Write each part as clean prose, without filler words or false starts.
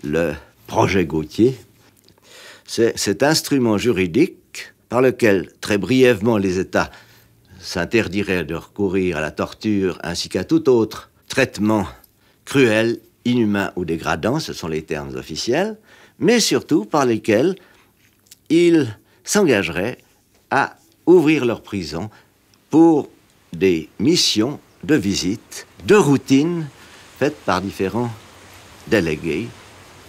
le projet Gauthier. C'est cet instrument juridique par lequel, très brièvement, les États s'interdiraient de recourir à la torture ainsi qu'à tout autre traitement cruel, inhumain ou dégradant, ce sont les termes officiels, mais surtout par lesquels ils s'engageraient à ouvrir leurs prisons pour des missions de visite, de routine, faites par différents délégués,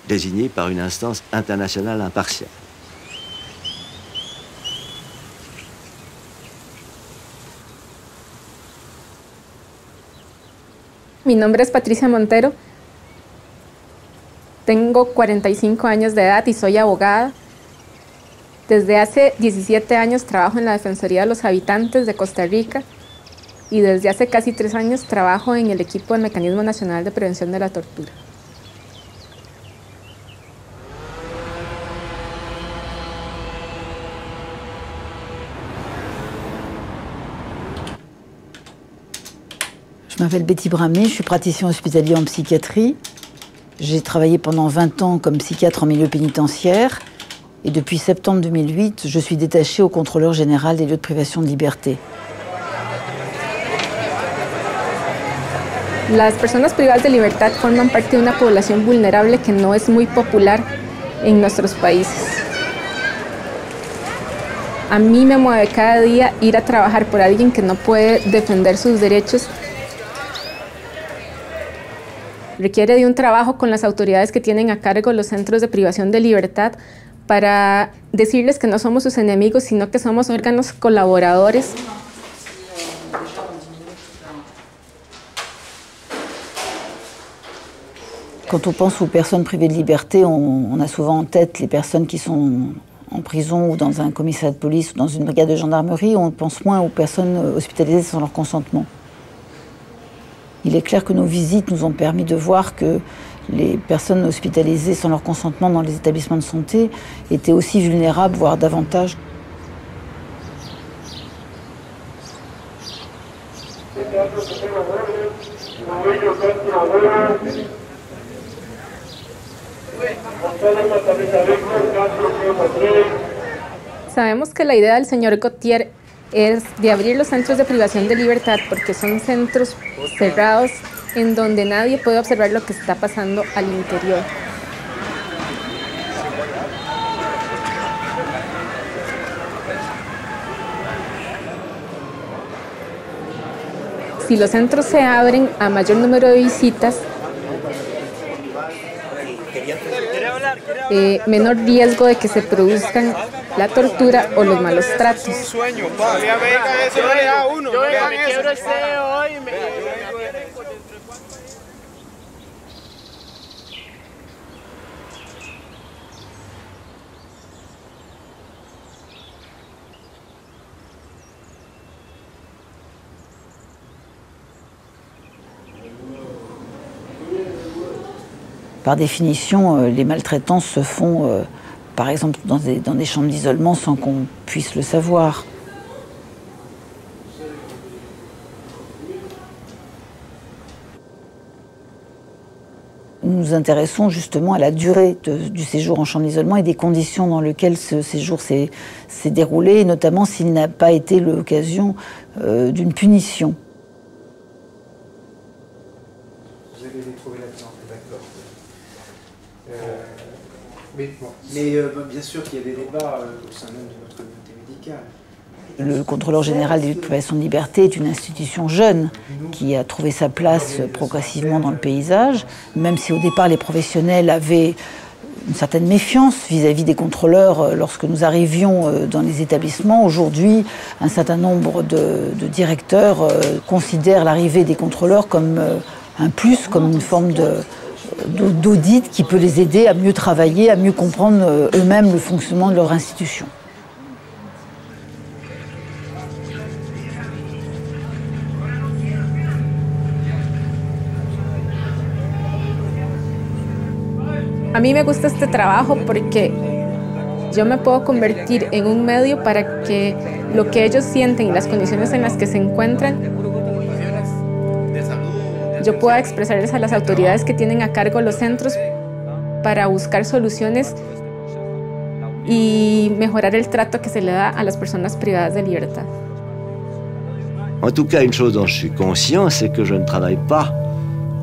désignés par une instance internationale impartiale. Mi nombre es Patricia Montero. Tengo 45 años de edad y soy abogada. Desde hace 17 años trabajo en la Defensoría de los Habitantes de Costa Rica y desde hace casi 3 años trabajo en el equipo del Mecanismo Nacional de Prevención de la Tortura. Je m'appelle Betty Bramé, je suis praticien hospitalier en psychiatrie. J'ai travaillé pendant 20 ans comme psychiatre en milieu pénitentiaire et depuis septembre 2008, je suis détachée au contrôleur général des lieux de privation de liberté. Las personas privadas de libertad forman parte de una población vulnerable que no es muy popular en nuestros países. A mí me mueve cada día ir a trabajar por alguien que no puede defender sus derechos. Requiere de un trabajo con las autoridades que tienen a cargo los centros de privación de libertad para decirles que no somos sus enemigos, sino que somos órganos colaboradores. Quand on pense aux personnes privées de liberté, on a souvent en tête les personnes qui sont en prison ou dans un commissariat de police ou dans une brigade de gendarmerie. On pense moins aux personnes hospitalisées sans leur consentement. Il est clair que nos visites nous ont permis de voir que les personnes hospitalisées sans leur consentement dans les établissements de santé étaient aussi vulnérables, voire davantage. Sabemos que la idea del señor Gauthier es de abrir los centros de privación de libertad porque son centros cerrados en donde nadie puede observar lo que está pasando al interior. Si los centros se abren a mayor número de visitas, menor riesgo de que se produzcan la tortura o los malos tratos. Par définition, les maltraitances se font, par exemple, dans des chambres d'isolement sans qu'on puisse le savoir. Nous nous intéressons justement à la durée du séjour en chambre d'isolement et des conditions dans lesquelles ce séjour s'est déroulé, et notamment s'il n'a pas été l'occasion d'une punition. Vous avez trouvé là-dedans, d'accord. Mais bien sûr qu'il y a des débats au sein même de notre communauté médicale. Le contrôleur général des lieux de privation de liberté est une institution jeune qui a trouvé sa place progressivement dans le paysage, même si au départ les professionnels avaient une certaine méfiance vis-à-vis des contrôleurs lorsque nous arrivions dans les établissements. Aujourd'hui, un certain nombre de directeurs considèrent l'arrivée des contrôleurs comme un plus, comme une forme d'audit qui peut les aider à mieux travailler, à mieux comprendre eux-mêmes le fonctionnement de leur institution. A mí me gusta este trabajo porque yo me puedo convertir en un medio para que lo que ellos sienten y las condiciones en las que se encuentran, yo pueda expresarles a las autoridades que tienen a cargo los centros para buscar soluciones y mejorar el trato que se le da a las personas privadas de libertad. En tout cas, une chose dont je suis conscient, c'est que je ne travaille pas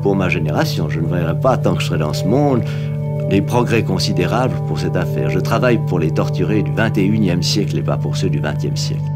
pour ma génération. Je ne verrai pas, tant que je serai dans ce monde, des progrès considérables pour cette affaire. Je travaille pour les torturés du XXIe siècle et pas pour ceux du XXe siècle.